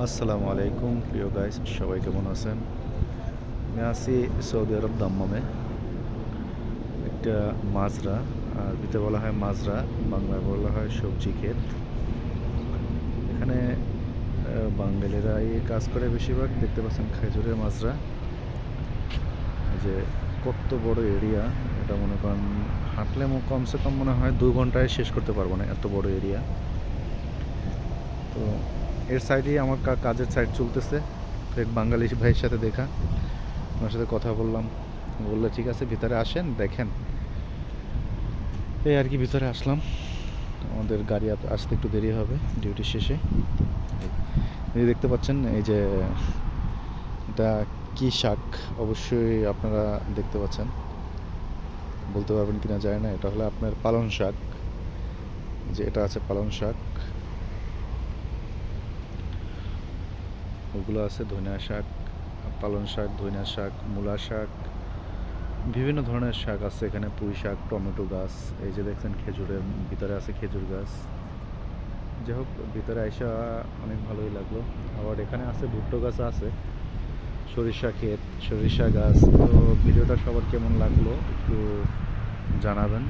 আসসালামু আলাইকুম প্রিয় গাইস, সবাই কেমন আছেন? আমি আছি সৌদি আরব দাম্মামে। একটা মাজরা, আরবিতে বলা হয় মাজরা, বাংলায় বলা হয় সবজি ক্ষেত। এখানে বাঙালিরাই কাজ করে বেশিরভাগ। দেখতে পাচ্ছেন খেজুরের মাজরা। এই যে কত বড় এরিয়া, এটা মনে করেন হাঁটলে কমসে কম মনে হয় 2 ঘন্টায় শেষ করতে পারবো না, এত বড় এরিয়া। তো এর সাইডেই আমার কাজের সাইড চলতেছে। তো এক বাঙালি ভাইয়ের সাথে দেখা, ওনার সাথে কথা বললাম। বললো ঠিক আছে ভিতরে আসেন দেখেন। এই আর কি ভিতরে আসলাম। আমাদের গাড়ি আসতে একটু দেরি হবে ডিউটি শেষে। এই দেখতে পাচ্ছেন, এই যে এটা কি শাক, অবশ্যই আপনারা দেখতে পাচ্ছেন, বলতে পারবেন কিনা জানি না। এটা হলো আপনার পালং শাক। যে এটা আছে পালং শাক, ওগুলো আছে ধনিয়া শাক, পালং শাক, ধনিয়া শাক, মূলা শাক, বিভিন্ন ধরনের শাক আছে এখানে। পুঁই শাক, টমেটো গাছ, এই যে দেখছেন খেজুরের ভিতরে আছে খেজুর গাছ। যাই হোক, ভিতরে আইসা অনেক ভালোই লাগলো। আবার এখানে আছে ভুট্টো গাছ আছে, সরিষা ক্ষেত, সরিষা গাছ। তো ভিডিওটা সবার কেমন লাগলো একটু জানাবেন।